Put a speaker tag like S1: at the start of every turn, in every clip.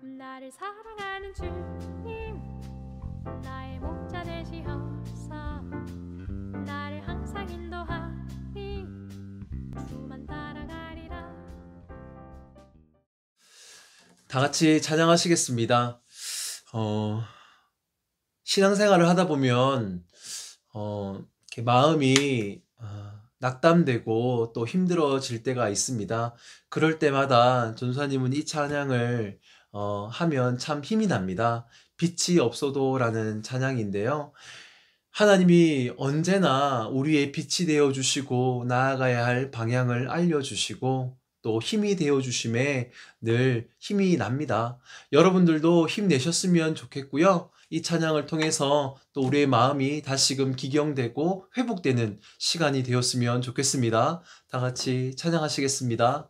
S1: 나를 사랑하는 주님, 나의 목자 되시어서 나를 항상 인도하니 주만 따라가리라.
S2: 다 같이 찬양하시겠습니다. 신앙생활을 하다 보면 이렇게 마음이 낙담되고 또 힘들어질 때가 있습니다. 그럴 때마다 전사님은 이 찬양을 하면 참 힘이 납니다. 빛이 없어도 라는 찬양인데요. 하나님이 언제나 우리의 빛이 되어주시고 나아가야 할 방향을 알려주시고 또 힘이 되어주심에 늘 힘이 납니다. 여러분들도 힘내셨으면 좋겠고요. 이 찬양을 통해서 또 우리의 마음이 다시금 기경되고 회복되는 시간이 되었으면 좋겠습니다. 다 같이 찬양하시겠습니다.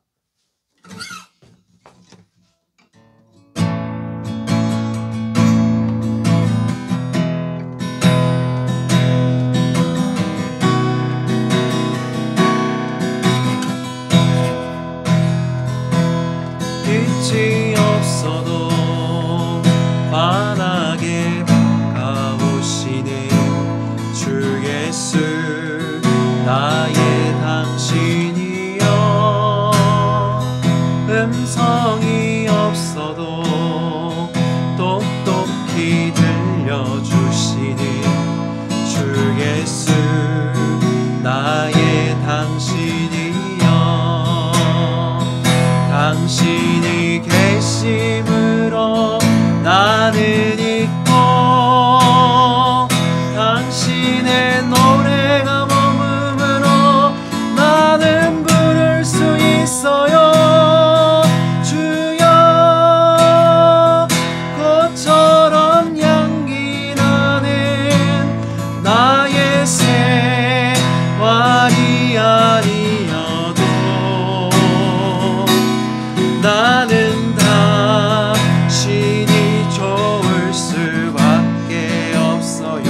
S2: 빛이 없어도 환하게 가오시는 주 예수 나의 당신이여, 음성이 없어도 똑똑히 들려주시는 주 예수 나의 당신이여, 당신이 계심으로 나는 있고 당신의 노래가 머금으로 나는 부를 수 있어요. 주여, 꽃처럼 향기 나는 나의 생활이 아니어도 나는 당신이 좋을 수밖에 없어요.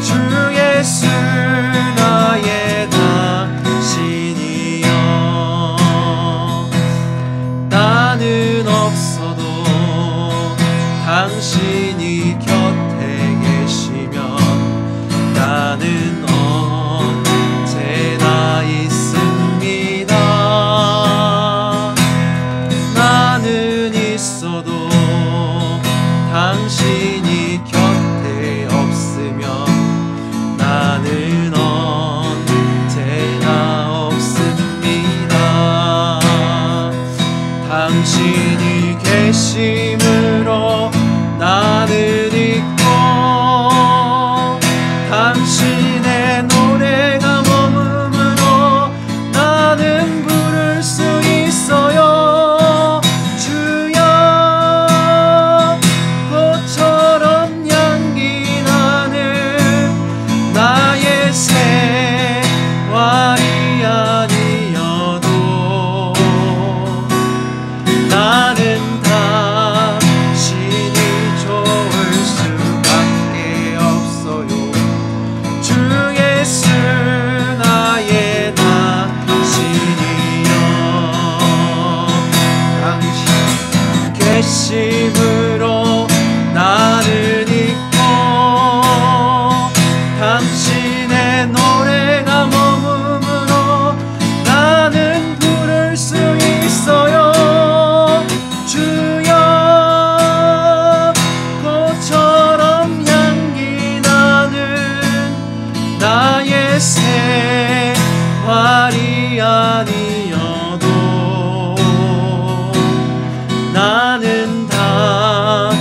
S2: 주 예수 나의 당신이여, 나는 없어도 당신이 곁에 계시면 나는 언제나 있습니다. 나는 있어도 당신이 곁에 없으면 나는 언제나 없습니다. 당신이 계심으로 나는 있고 당신의 노래가 머금으로 나는 부를 수 있어요. 주여, 꽃처럼 향기 나는 나의 생활이 아니어도 나는 당신이 좋을 수밖에 없어요. 주 예수 나의 당신이여, 당신 계심으로 나는 있고 당신의 노래가 머금으로 나는 부를 수 있어요. 주여, 꽃처럼 향기 나는 나의 생활이 아니어도 나는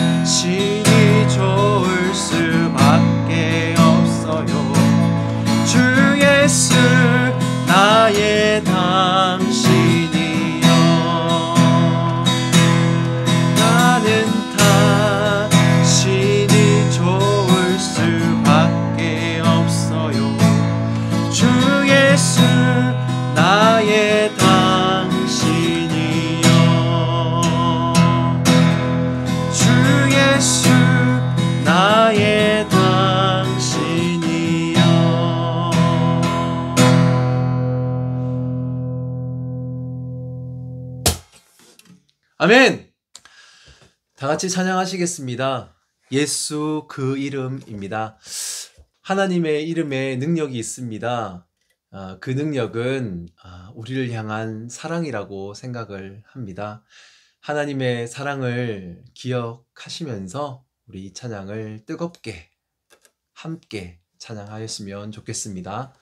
S2: 당신이 좋을 수밖에 없어요. 주 예수 나의 당신이여, 나는 당신이 좋을 수밖에 없어요. 주 예수 나의 당신이여, 주 예수 나의 당신이여. 아멘. 다 같이 찬양하시겠습니다. 예수 그 이름입니다. 하나님의 이름에 능력이 있습니다. 그 능력은 우리를 향한 사랑이라고 생각을 합니다. 하나님의 사랑을 기억하시면서 우리 이 찬양을 뜨겁게 함께 찬양하였으면 좋겠습니다.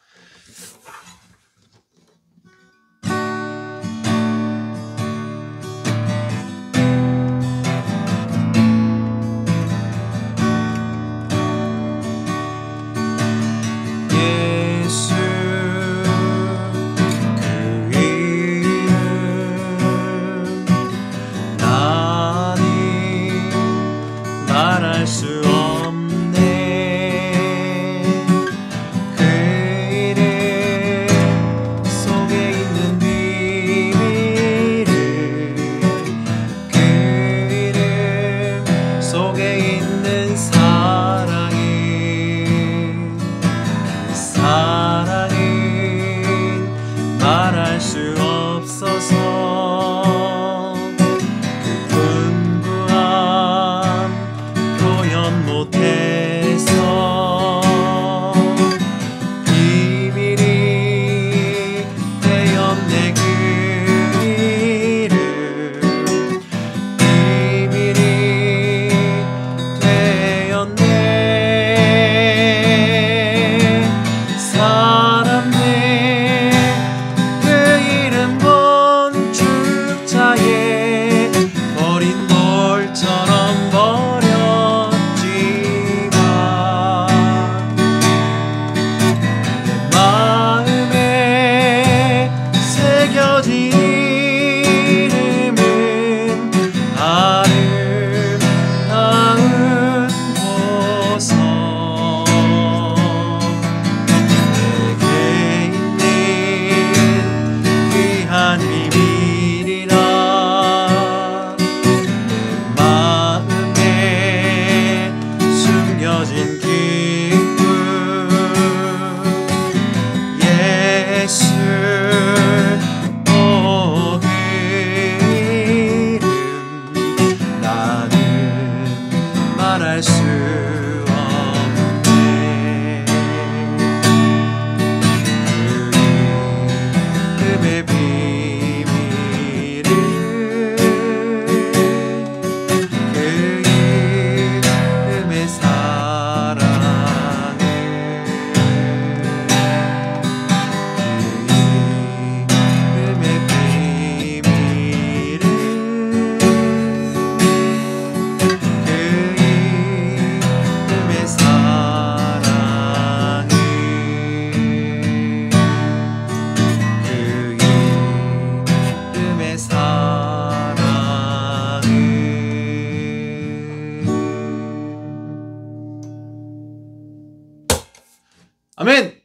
S2: 아멘!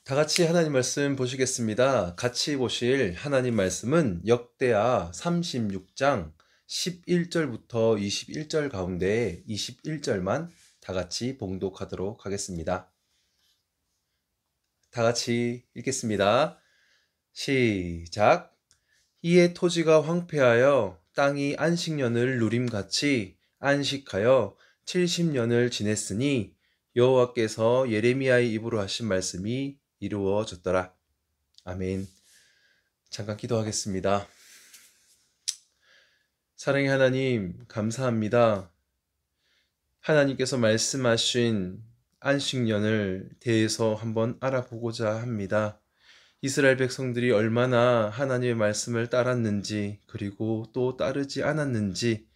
S2: 다 같이 하나님 말씀 보시겠습니다. 같이 보실 하나님 말씀은 역대하 36장 11절부터 21절 가운데 21절만 다 같이 봉독하도록 하겠습니다. 다 같이 읽겠습니다. 시작! 이에 토지가 황폐하여 땅이 안식년을 누림같이 안식하여 70년을 지냈으니 여호와께서 예레미야의 입으로 하신 말씀이 이루어졌더라. 아멘. 잠깐 기도하겠습니다. 사랑의 하나님, 감사합니다. 하나님께서 말씀하신 안식년을 대해서 한번 알아보고자 합니다. 이스라엘 백성들이 얼마나 하나님의 말씀을 따랐는지, 그리고 또 따르지 않았는지,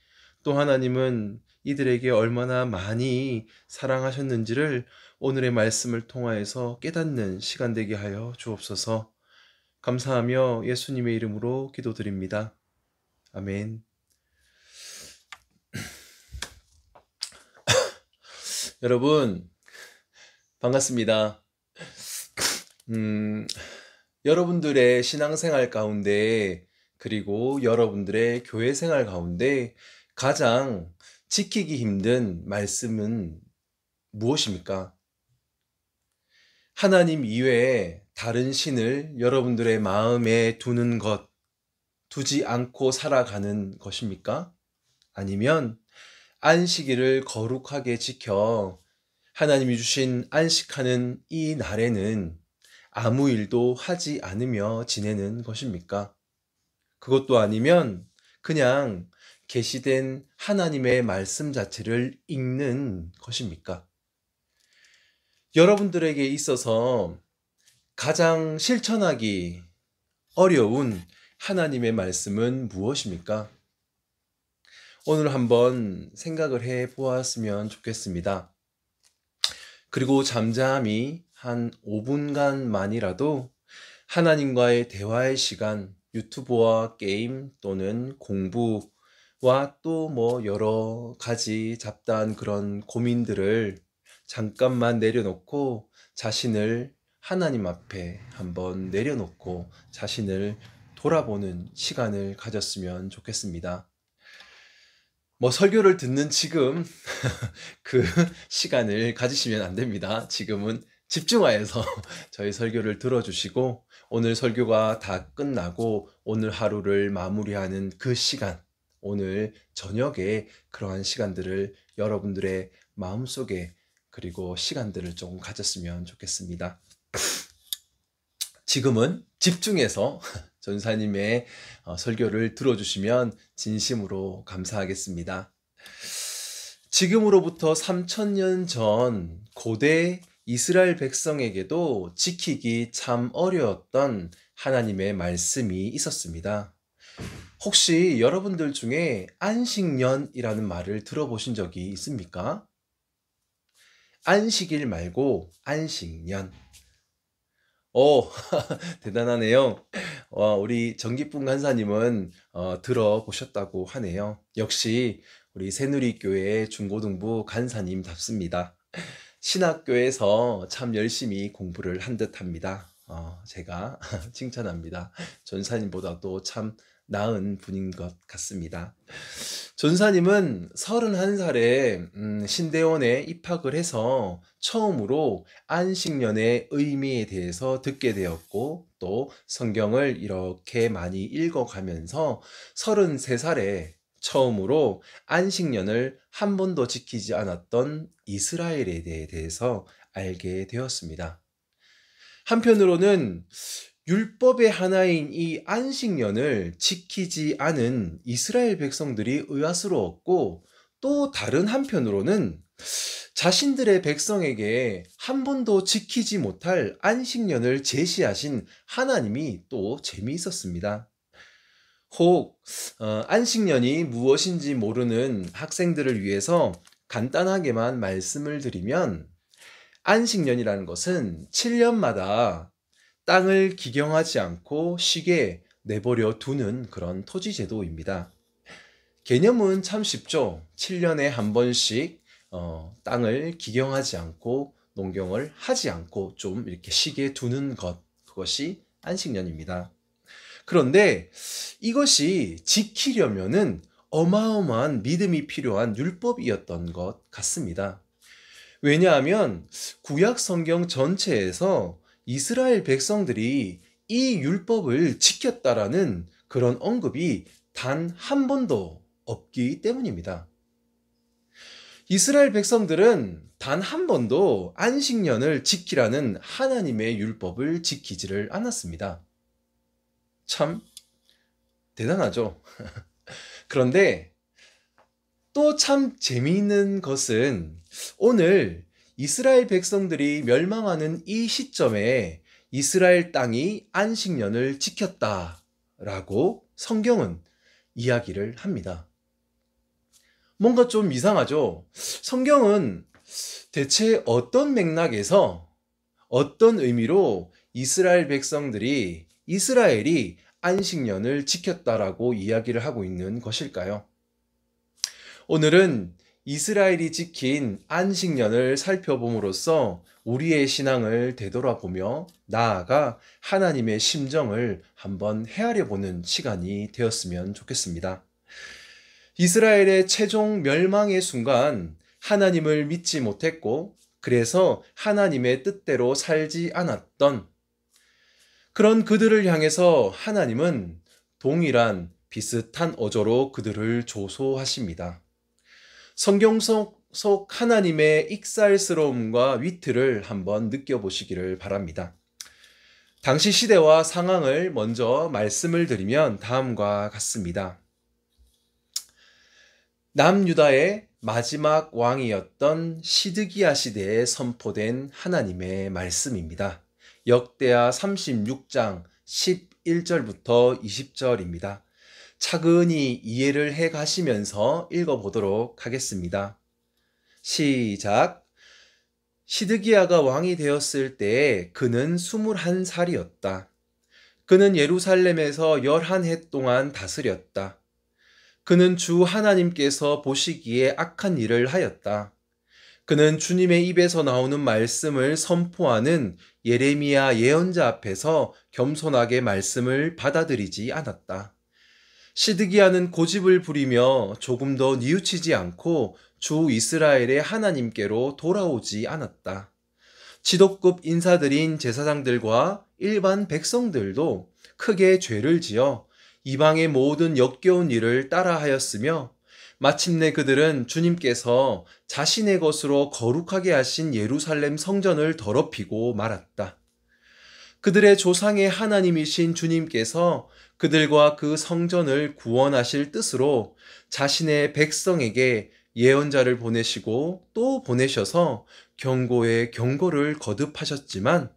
S2: 또 하나님은 이들에게 얼마나 많이 사랑하셨는지를 오늘의 말씀을 통하여서 깨닫는 시간 되게 하여 주옵소서. 감사하며 예수님의 이름으로 기도드립니다. 아멘. 여러분 반갑습니다. 여러분들의 신앙생활 가운데, 그리고 여러분들의 교회 생활 가운데 가장 지키기 힘든 말씀은 무엇입니까? 하나님 이외에 다른 신을 여러분들의 마음에 두는 것, 두지 않고 살아가는 것입니까? 아니면 안식일을 거룩하게 지켜 하나님이 주신 안식하는 이 날에는 아무 일도 하지 않으며 지내는 것입니까? 그것도 아니면 그냥 계시된 하나님의 말씀 자체를 읽는 것입니까? 여러분들에게 있어서 가장 실천하기 어려운 하나님의 말씀은 무엇입니까? 오늘 한번 생각을 해 보았으면 좋겠습니다. 그리고 잠잠히 한 5분간만이라도 하나님과의 대화의 시간, 유튜브와 게임 또는 공부와 또 여러 가지 잡다한 그런 고민들을 잠깐만 내려놓고 자신을 하나님 앞에 한번 내려놓고 자신을 돌아보는 시간을 가졌으면 좋겠습니다. 설교를 듣는 지금 그 시간을 가지시면 안 됩니다. 지금은 집중하여서 저희 설교를 들어주시고 오늘 설교가 다 끝나고 오늘 하루를 마무리하는 그 시간, 오늘 저녁에 그러한 시간들을 여러분들의 마음속에 그리고 시간들을 조금 가졌으면 좋겠습니다. 지금은 집중해서 전사님의 설교를 들어주시면 진심으로 감사하겠습니다. 지금으로부터 3000년 전 고대 이스라엘 백성에게도 지키기 참 어려웠던 하나님의 말씀이 있었습니다. 혹시 여러분들 중에 안식년이라는 말을 들어보신 적이 있습니까? 안식일 말고 안식년. 대단하네요. 우리 정기쁨 간사님은 들어보셨다고 하네요. 역시 우리 새누리교회 중고등부 간사님답습니다. 신학교에서 참 열심히 공부를 한 듯합니다. 제가 칭찬합니다. 전사님보다도 참 나은 분인 것 같습니다. 전사님은 31살에 신대원에 입학을 해서 처음으로 안식년의 의미에 대해서 듣게 되었고 또 성경을 이렇게 많이 읽어가면서 33살에 처음으로 안식년을 한 번도 지키지 않았던 이스라엘에 대해서 알게 되었습니다. 한편으로는 율법의 하나인 이 안식년을 지키지 않은 이스라엘 백성들이 의아스러웠고 또 다른 한편으로는 자신들의 백성에게 한 번도 지키지 못할 안식년을 제시하신 하나님이 또 재미있었습니다. 혹 안식년이 무엇인지 모르는 학생들을 위해서 간단하게만 말씀을 드리면 안식년이라는 것은 7년마다 땅을 기경하지 않고 쉬게 내버려 두는 그런 토지제도입니다. 개념은 참 쉽죠. 7년에 한 번씩 땅을 기경하지 않고 농경을 하지 않고 좀 이렇게 쉬게 두는 것, 그것이 안식년입니다. 그런데 이것이 지키려면은 어마어마한 믿음이 필요한 율법이었던 것 같습니다. 왜냐하면 구약 성경 전체에서 이스라엘 백성들이 이 율법을 지켰다라는 그런 언급이 단 한 번도 없기 때문입니다. 이스라엘 백성들은 단 한 번도 안식년을 지키라는 하나님의 율법을 지키지를 않았습니다. 참 대단하죠. 그런데 또 참 재미있는 것은 오늘 이스라엘 백성들이 멸망하는 이 시점에 이스라엘 땅이 안식년을 지켰다라고 성경은 이야기를 합니다. 뭔가 좀 이상하죠? 성경은 대체 어떤 맥락에서 어떤 의미로 이스라엘이 안식년을 지켰다라고 이야기를 하고 있는 것일까요? 오늘은 이스라엘이 지킨 안식년을 살펴봄으로써 우리의 신앙을 되돌아보며 나아가 하나님의 심정을 한번 헤아려 보는 시간이 되었으면 좋겠습니다. 이스라엘의 최종 멸망의 순간 하나님을 믿지 못했고 그래서 하나님의 뜻대로 살지 않았던 그런 그들을 향해서 하나님은 동일한 비슷한 어조로 그들을 조소하십니다. 성경 속 하나님의 익살스러움과 위트를 한번 느껴보시기를 바랍니다. 당시 시대와 상황을 먼저 말씀을 드리면 다음과 같습니다. 남유다의 마지막 왕이었던 시드기야 시대에 선포된 하나님의 말씀입니다. 역대하 36장 11절부터 20절입니다. 차근히 이해를 해 가시면서 읽어보도록 하겠습니다. 시작. 시드기야가 왕이 되었을 때에 그는 21살이었다. 그는 예루살렘에서 11해 동안 다스렸다. 그는 주 하나님께서 보시기에 악한 일을 하였다. 그는 주님의 입에서 나오는 말씀을 선포하는 예레미야 예언자 앞에서 겸손하게 말씀을 받아들이지 않았다. 시드기야는 고집을 부리며 조금 더 뉘우치지 않고 주 이스라엘의 하나님께로 돌아오지 않았다. 지도급 인사들인 제사장들과 일반 백성들도 크게 죄를 지어 이방의 모든 역겨운 일을 따라하였으며 마침내 그들은 주님께서 자신의 것으로 거룩하게 하신 예루살렘 성전을 더럽히고 말았다. 그들의 조상의 하나님이신 주님께서 그들과 그 성전을 구원하실 뜻으로 자신의 백성에게 예언자를 보내시고 또 보내셔서 경고에 경고를 거듭하셨지만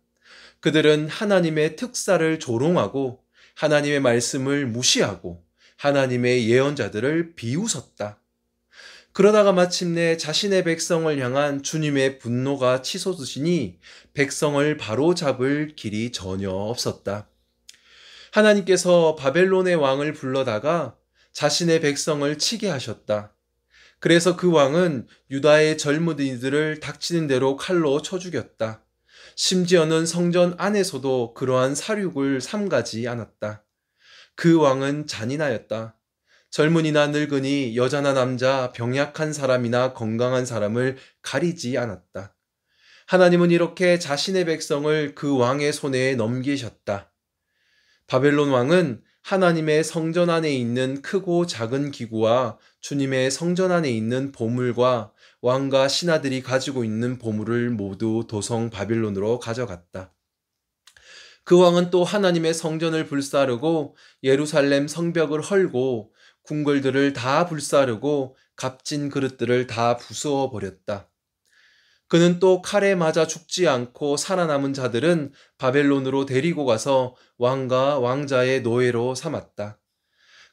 S2: 그들은 하나님의 특사를 조롱하고 하나님의 말씀을 무시하고 하나님의 예언자들을 비웃었다. 그러다가 마침내 자신의 백성을 향한 주님의 분노가 치솟으시니 백성을 바로잡을 길이 전혀 없었다. 하나님께서 바벨론의 왕을 불러다가 자신의 백성을 치게 하셨다. 그래서 그 왕은 유다의 젊은이들을 닥치는 대로 칼로 쳐 죽였다. 심지어는 성전 안에서도 그러한 살육을 삼가지 않았다. 그 왕은 잔인하였다. 젊은이나 늙은이, 여자나 남자, 병약한 사람이나 건강한 사람을 가리지 않았다. 하나님은 이렇게 자신의 백성을 그 왕의 손에 넘기셨다. 바벨론 왕은 하나님의 성전 안에 있는 크고 작은 기구와 주님의 성전 안에 있는 보물과 왕과 신하들이 가지고 있는 보물을 모두 도성 바빌론으로 가져갔다. 그 왕은 또 하나님의 성전을 불사르고 예루살렘 성벽을 헐고 궁궐들을 다 불사르고 값진 그릇들을 다 부수어 버렸다. 그는 또 칼에 맞아 죽지 않고 살아남은 자들은 바벨론으로 데리고 가서 왕과 왕자의 노예로 삼았다.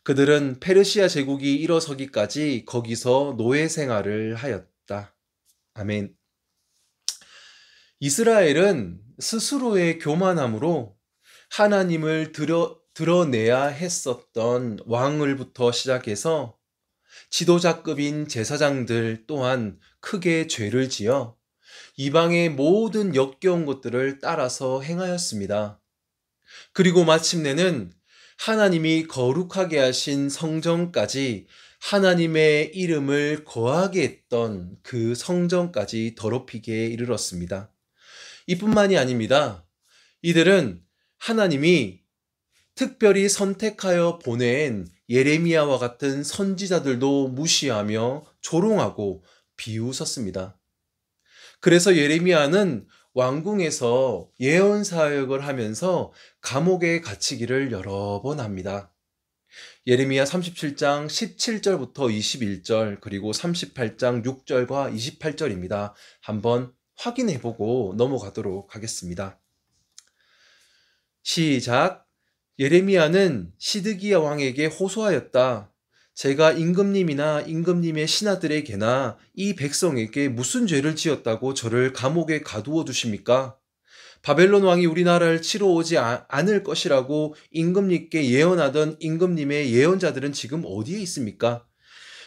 S2: 그들은 페르시아 제국이 일어서기까지 거기서 노예 생활을 하였다. 아멘. 이스라엘은 스스로의 교만함으로 하나님을 드러내야 했었던 왕을부터 시작해서 지도자급인 제사장들 또한 크게 죄를 지어 이방의 모든 역겨운 것들을 따라서 행하였습니다. 그리고 마침내는 하나님이 거룩하게 하신 성전까지 하나님의 이름을 거하게 했던 그 성전까지 더럽히게 이르렀습니다. 이뿐만이 아닙니다. 이들은 하나님이 특별히 선택하여 보낸 예레미야와 같은 선지자들도 무시하며 조롱하고 비웃었습니다. 그래서 예레미야는 왕궁에서 예언 사역을 하면서 감옥에 갇히기를 여러 번 합니다. 예레미야 37장 17절부터 21절 그리고 38장 6절과 28절입니다. 한번 확인해보고 넘어가도록 하겠습니다. 시작. 예레미야는 시드기야 왕에게 호소하였다. 제가 임금님이나 임금님의 신하들에게나 이 백성에게 무슨 죄를 지었다고 저를 감옥에 가두어 두십니까? 바벨론 왕이 우리나라를 치러 오지 않을 것이라고 임금님께 예언하던 임금님의 예언자들은 지금 어디에 있습니까?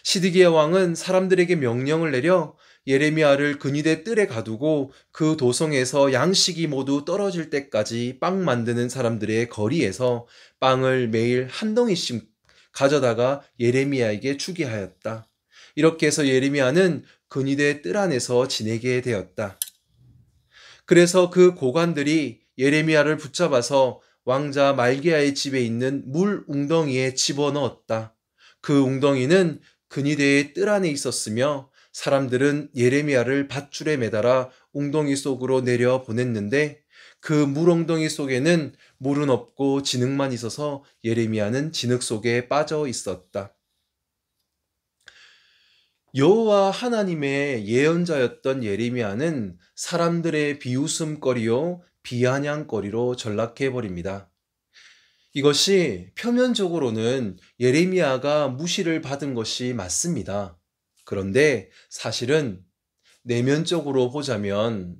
S2: 시드기야 왕은 사람들에게 명령을 내려 예레미야를 근위대 뜰에 가두고 그 도성에서 양식이 모두 떨어질 때까지 빵 만드는 사람들의 거리에서 빵을 매일 한 덩이씩 가져다가 예레미야에게 주게 하였다. 이렇게 해서 예레미야는 근위대 뜰 안에서 지내게 되었다. 그래서 그 고관들이 예레미야를 붙잡아서 왕자 말기야의 집에 있는 물 웅덩이에 집어넣었다. 그 웅덩이는 근위대의 뜰 안에 있었으며 사람들은 예레미야를 밧줄에 매달아 웅덩이 속으로 내려 보냈는데 그 물웅덩이 속에는 물은 없고 진흙만 있어서 예레미야는 진흙 속에 빠져 있었다. 여호와 하나님의 예언자였던 예레미야는 사람들의 비웃음거리요 비아냥거리로 전락해 버립니다. 이것이 표면적으로는 예레미야가 무시를 받은 것이 맞습니다. 그런데 사실은 내면적으로 보자면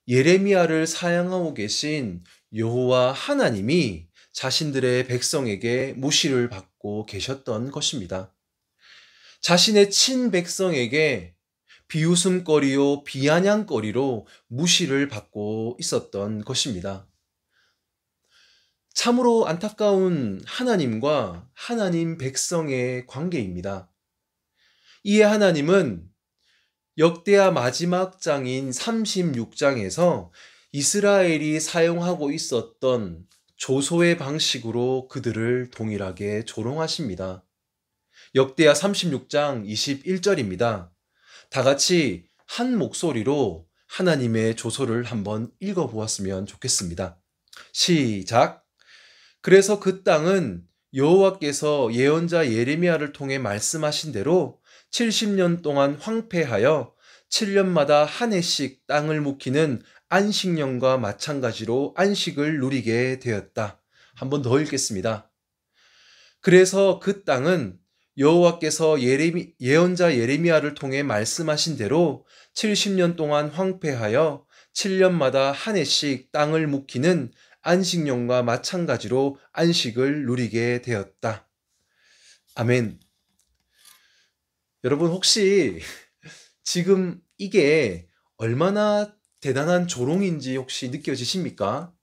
S2: 예레미야를 사용하고 계신 여호와 하나님이 자신들의 백성에게 무시를 받고 계셨던 것입니다. 자신의 친백성에게 비웃음거리요 비아냥거리로 무시를 받고 있었던 것입니다. 참으로 안타까운 하나님과 하나님 백성의 관계입니다. 이에 하나님은 역대하 마지막 장인 36장에서 이스라엘이 사용하고 있었던 조소의 방식으로 그들을 동일하게 조롱하십니다. 역대하 36장 21절입니다. 다 같이 한 목소리로 하나님의 조소를 한번 읽어보았으면 좋겠습니다. 시작! 그래서 그 땅은 여호와께서 예언자 예레미야를 통해 말씀하신 대로 70년 동안 황폐하여 7년마다 한 해씩 땅을 묵히는 안식년과 마찬가지로 안식을 누리게 되었다. 한번 더 읽겠습니다. 그래서 그 땅은 여호와께서 예언자 예레미야를 통해 말씀하신 대로 70년 동안 황폐하여 7년마다 한 해씩 땅을 묵히는 안식년과 마찬가지로 안식을 누리게 되었다. 아멘. 여러분 혹시 지금 이게 얼마나 대단한 조롱인지 혹시 느껴지십니까?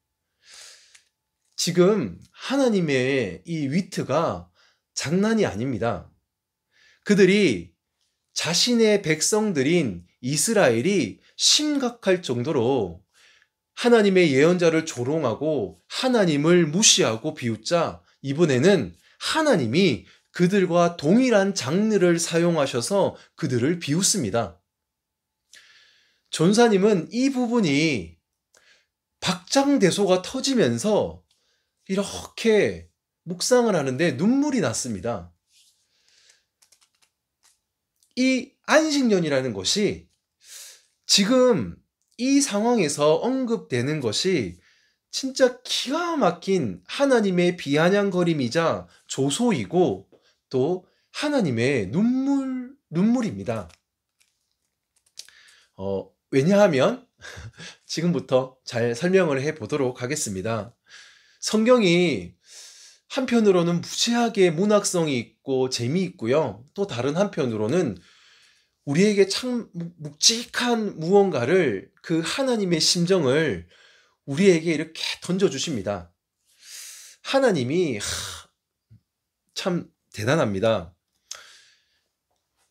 S2: 지금 하나님의 이 위트가 장난이 아닙니다. 그들이 자신의 백성들인 이스라엘이 심각할 정도로 하나님의 예언자를 조롱하고 하나님을 무시하고 비웃자 이번에는 하나님이 그들과 동일한 장르를 사용하셔서 그들을 비웃습니다. 전사님은 이 부분이 박장대소가 터지면서 이렇게 묵상을 하는데 눈물이 났습니다. 이 안식년이라는 것이 지금 이 상황에서 언급되는 것이 진짜 기가 막힌 하나님의 비아냥거림이자 조소이고 또 하나님의 눈물입니다. 왜냐하면 지금부터 잘 설명을 해보도록 하겠습니다. 성경이 한편으로는 무지하게 문학성이 있고 재미있고요. 또 다른 한편으로는 우리에게 참 묵직한 무언가를 그 하나님의 심정을 우리에게 이렇게 던져주십니다. 하나님이 참 대단합니다.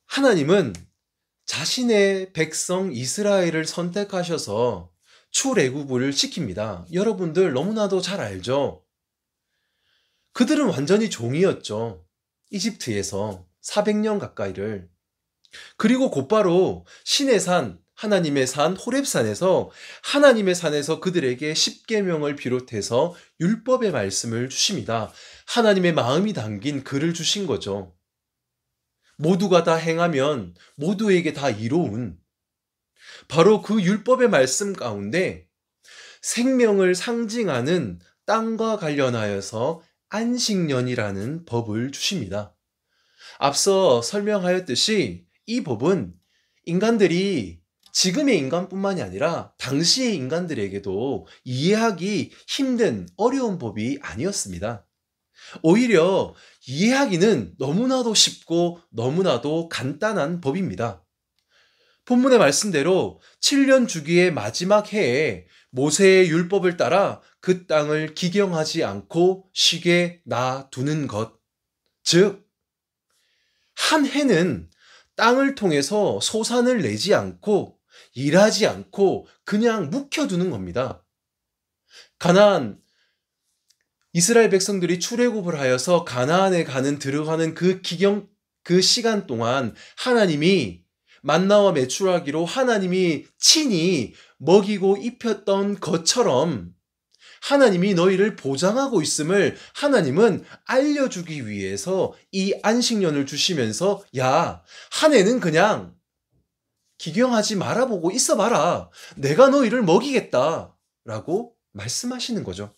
S2: 하나님은 자신의 백성 이스라엘을 선택하셔서 출애굽을 시킵니다. 여러분들 너무나도 잘 알죠? 그들은 완전히 종이었죠. 이집트에서 400년 가까이를. 그리고 곧바로 신의 산, 하나님의 산 호렙산에서 하나님의 산에서 그들에게 십계명을 비롯해서 율법의 말씀을 주십니다. 하나님의 마음이 담긴 글을 주신 거죠. 모두가 다 행하면 모두에게 다 이로운 바로 그 율법의 말씀 가운데 생명을 상징하는 땅과 관련하여서 안식년이라는 법을 주십니다. 앞서 설명하였듯이 이 법은 인간들이 지금의 인간뿐만이 아니라 당시의 인간들에게도 이해하기 힘든 어려운 법이 아니었습니다. 오히려 이해하기는 너무나도 쉽고 너무나도 간단한 법입니다. 본문의 말씀대로 7년 주기의 마지막 해에 모세의 율법을 따라 그 땅을 기경하지 않고 쉬게 놔두는 것. 즉, 한 해는 땅을 통해서 소산을 내지 않고 일하지 않고 그냥 묵혀두는 겁니다. 가나안 이스라엘 백성들이 출애굽을 하여서 가나안에 들어가는 그 시간 동안 하나님이 만나와 메추라기로 하나님이 친히 먹이고 입혔던 것처럼 하나님이 너희를 보장하고 있음을 하나님은 알려주기 위해서 이 안식년을 주시면서 야, 한 해는 그냥 기경하지 말아보고 있어봐라. 내가 너희를 먹이겠다. 라고 말씀하시는 거죠.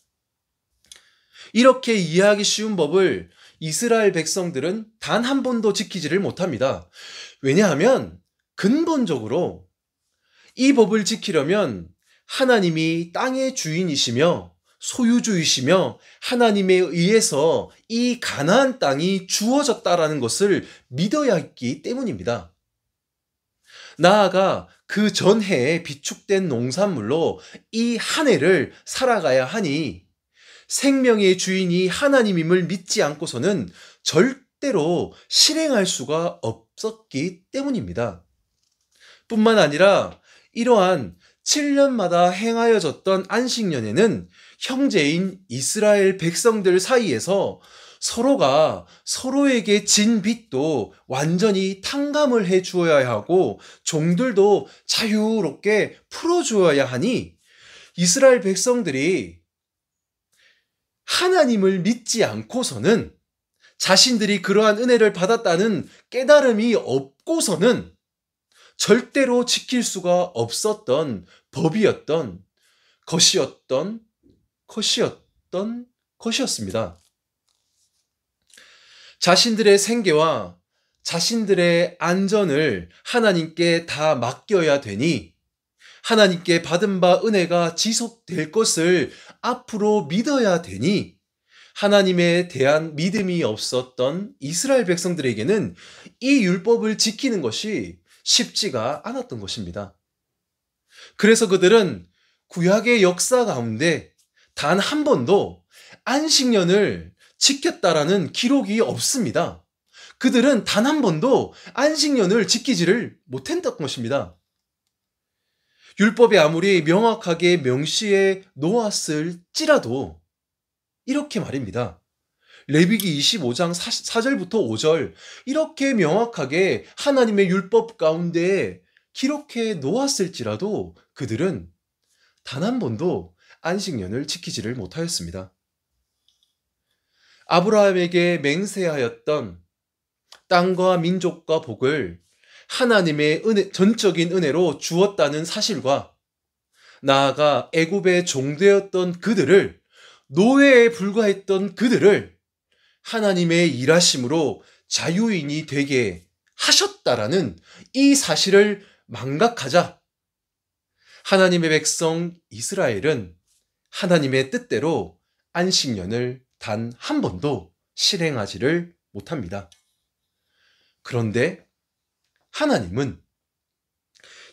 S2: 이렇게 이해하기 쉬운 법을 이스라엘 백성들은 단 한 번도 지키지를 못합니다. 왜냐하면 근본적으로 이 법을 지키려면 하나님이 땅의 주인이시며 소유주이시며 하나님에 의해서 이 가나안 땅이 주어졌다라는 것을 믿어야 했기 때문입니다. 나아가 그 전해에 비축된 농산물로 이 한 해를 살아가야 하니 생명의 주인이 하나님임을 믿지 않고서는 절대로 실행할 수가 없었기 때문입니다. 뿐만 아니라 이러한 7년마다 행하여졌던 안식년에는 형제인 이스라엘 백성들 사이에서 서로가 서로에게 진 빚도 완전히 탕감을 해 주어야 하고 종들도 자유롭게 풀어 주어야 하니 이스라엘 백성들이 하나님을 믿지 않고서는 자신들이 그러한 은혜를 받았다는 깨달음이 없고서는 절대로 지킬 수가 없었던 법이었던 것이었습니다. 자신들의 생계와 자신들의 안전을 하나님께 다 맡겨야 되니 하나님께 받은 바 은혜가 지속될 것을 앞으로 믿어야 되니 하나님에 대한 믿음이 없었던 이스라엘 백성들에게는 이 율법을 지키는 것이 쉽지가 않았던 것입니다. 그래서 그들은 구약의 역사 가운데 단 한 번도 안식년을 지켰다라는 기록이 없습니다. 그들은 단 한 번도 안식년을 지키지를 못했던 것입니다. 율법에 아무리 명확하게 명시해 놓았을지라도 이렇게 말입니다. 레위기 25장 4절부터 5절 이렇게 명확하게 하나님의 율법 가운데 기록해 놓았을지라도 그들은 단 한 번도 안식년을 지키지를 못하였습니다. 아브라함에게 맹세하였던 땅과 민족과 복을 하나님의 전적인 은혜로 주었다는 사실과 나아가 애굽의 종되었던 그들을 노예에 불과했던 그들을 하나님의 일하심으로 자유인이 되게 하셨다라는 이 사실을 망각하자 하나님의 백성 이스라엘은 하나님의 뜻대로 안식년을 단 한 번도 실행하지를 못합니다. 그런데 하나님은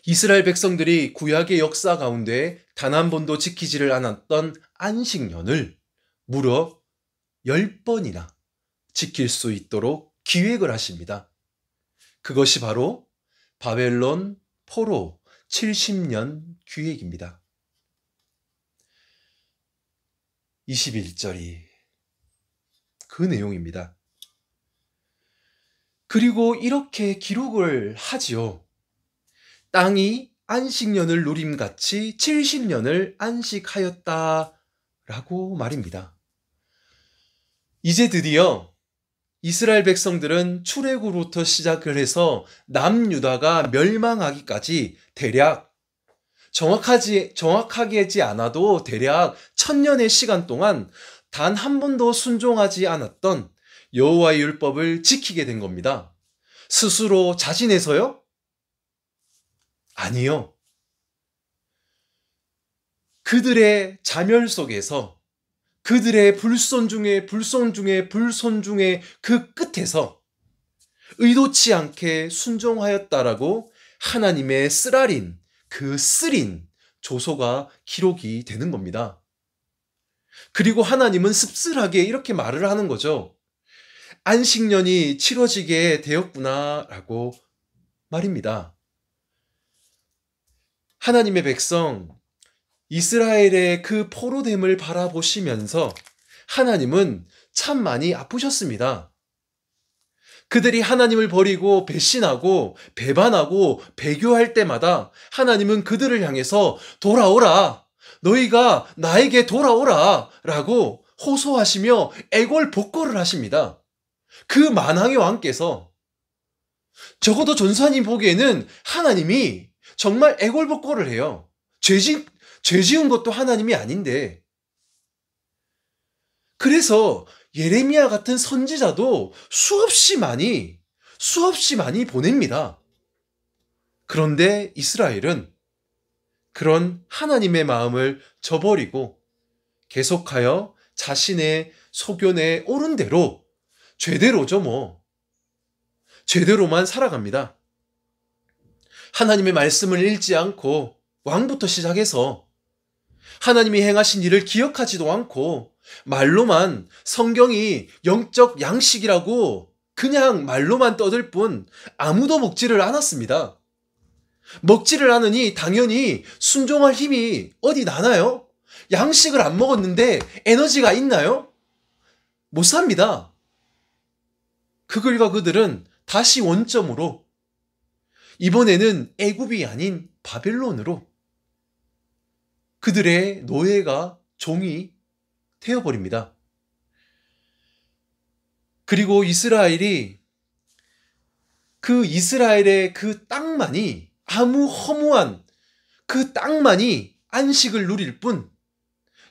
S2: 이스라엘 백성들이 구약의 역사 가운데 단 한 번도 지키지를 않았던 안식년을 무려 10번이나 지킬 수 있도록 기획을 하십니다. 그것이 바로 바벨론 포로 70년 기획입니다. 21절이 그 내용입니다. 그리고 이렇게 기록을 하지요. 땅이 안식년을 누림같이 70년을 안식하였다라고 말입니다. 이제 드디어 이스라엘 백성들은 출애굽부터 시작을 해서 남유다가 멸망하기까지 대략 정확하지 않아도 대략 1000년의 시간 동안 단 한 번도 순종하지 않았던 여호와의 율법을 지키게 된 겁니다. 스스로 자진해서요? 아니요. 그들의 자멸 속에서 그들의 불손 중에 그 끝에서 의도치 않게 순종하였다라고 하나님의 쓰라린 조서가 기록이 되는 겁니다. 그리고 하나님은 씁쓸하게 이렇게 말을 하는 거죠. 안식년이 치러지게 되었구나라고 말입니다. 하나님의 백성 이스라엘의 그 포로됨을 바라보시면서 하나님은 참 많이 아프셨습니다. 그들이 하나님을 버리고 배신하고 배반하고 배교할 때마다 하나님은 그들을 향해서 돌아오라, 너희가 나에게 돌아오라 라고 호소하시며 애걸복걸을 하십니다. 그 만왕의 왕께서, 적어도 전사님 보기에는 하나님이 정말 애걸복걸을 해요. 죄 지은 것도 하나님이 아닌데. 그래서 예레미야 같은 선지자도 수없이 많이 보냅니다. 그런데 이스라엘은 그런 하나님의 마음을 저버리고 계속하여 자신의 소견에 옳은 대로, 죄대로죠 뭐, 죄대로만 살아갑니다. 하나님의 말씀을 읽지 않고, 왕부터 시작해서 하나님이 행하신 일을 기억하지도 않고 말로만 성경이 영적 양식이라고 그냥 말로만 떠들 뿐 아무도 먹지를 않았습니다. 먹지를 않으니 당연히 순종할 힘이 어디 나나요? 양식을 안 먹었는데 에너지가 있나요? 못 삽니다. 그들은 다시 원점으로, 이번에는 애굽이 아닌 바벨론으로 그들의 노예가, 종이 되어버립니다. 그리고 이스라엘의 그 땅만이, 아무 허무한 그 땅만이 안식을 누릴 뿐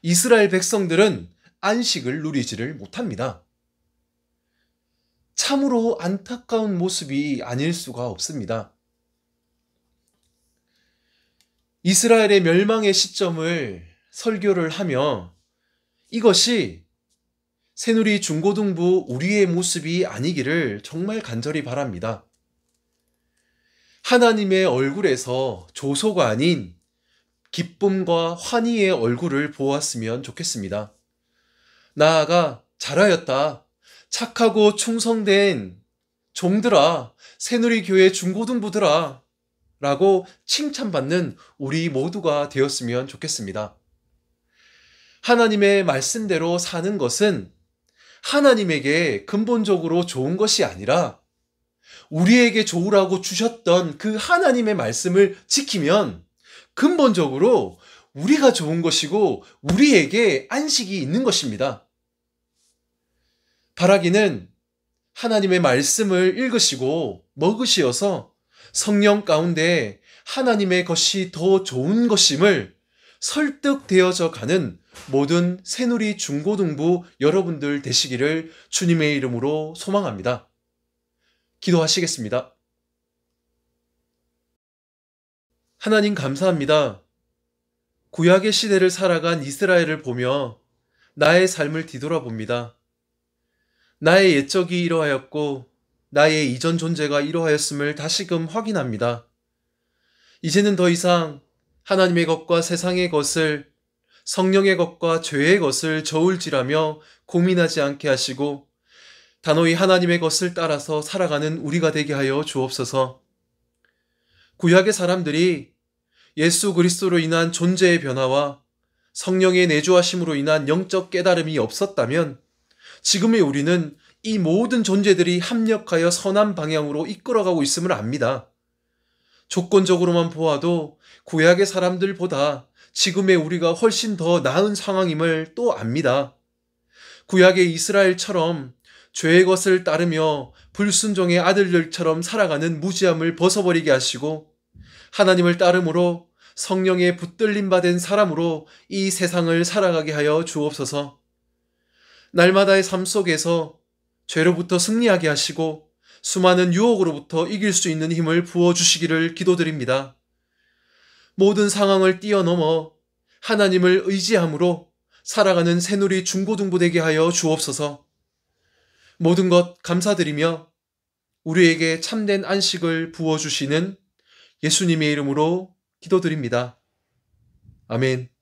S2: 이스라엘 백성들은 안식을 누리지를 못합니다. 참으로 안타까운 모습이 아닐 수가 없습니다. 이스라엘의 멸망의 시점을 설교를 하며 이것이 새누리 중고등부 우리의 모습이 아니기를 정말 간절히 바랍니다. 하나님의 얼굴에서 조소가 아닌 기쁨과 환희의 얼굴을 보았으면 좋겠습니다. 나아가 잘하였다, 착하고 충성된 종들아, 새누리교회 중고등부들아 라고 칭찬받는 우리 모두가 되었으면 좋겠습니다. 하나님의 말씀대로 사는 것은 하나님에게 근본적으로 좋은 것이 아니라 우리에게 좋으라고 주셨던 그 하나님의 말씀을 지키면 근본적으로 우리가 좋은 것이고 우리에게 안식이 있는 것입니다. 바라기는 하나님의 말씀을 읽으시고 먹으시어서 성령 가운데 하나님의 것이 더 좋은 것임을 설득되어져 가는 모든 새누리 중고등부 여러분들 되시기를 주님의 이름으로 소망합니다. 기도하시겠습니다. 하나님 감사합니다. 구약의 시대를 살아간 이스라엘을 보며 나의 삶을 뒤돌아봅니다. 나의 옛적이 이러하였고 나의 이전 존재가 이러하였음을 다시금 확인합니다. 이제는 더 이상 하나님의 것과 세상의 것을, 성령의 것과 죄의 것을 저울질하며 고민하지 않게 하시고 단호히 하나님의 것을 따라서 살아가는 우리가 되게 하여 주옵소서. 구약의 사람들이 예수 그리스도로 인한 존재의 변화와 성령의 내주하심으로 인한 영적 깨달음이 없었다면 지금의 우리는 이 모든 존재들이 합력하여 선한 방향으로 이끌어가고 있음을 압니다. 조건적으로만 보아도 구약의 사람들보다 지금의 우리가 훨씬 더 나은 상황임을 또 압니다. 구약의 이스라엘처럼 죄의 것을 따르며 불순종의 아들들처럼 살아가는 무지함을 벗어버리게 하시고 하나님을 따름으로 성령의 붙들림 받은 사람으로 이 세상을 살아가게 하여 주옵소서. 날마다의 삶 속에서 죄로부터 승리하게 하시고 수많은 유혹으로부터 이길 수 있는 힘을 부어주시기를 기도드립니다. 모든 상황을 뛰어넘어 하나님을 의지함으로 살아가는 새누리 중고등부 되게 하여 주옵소서. 모든 것 감사드리며 우리에게 참된 안식을 부어주시는 예수님의 이름으로 기도드립니다. 아멘.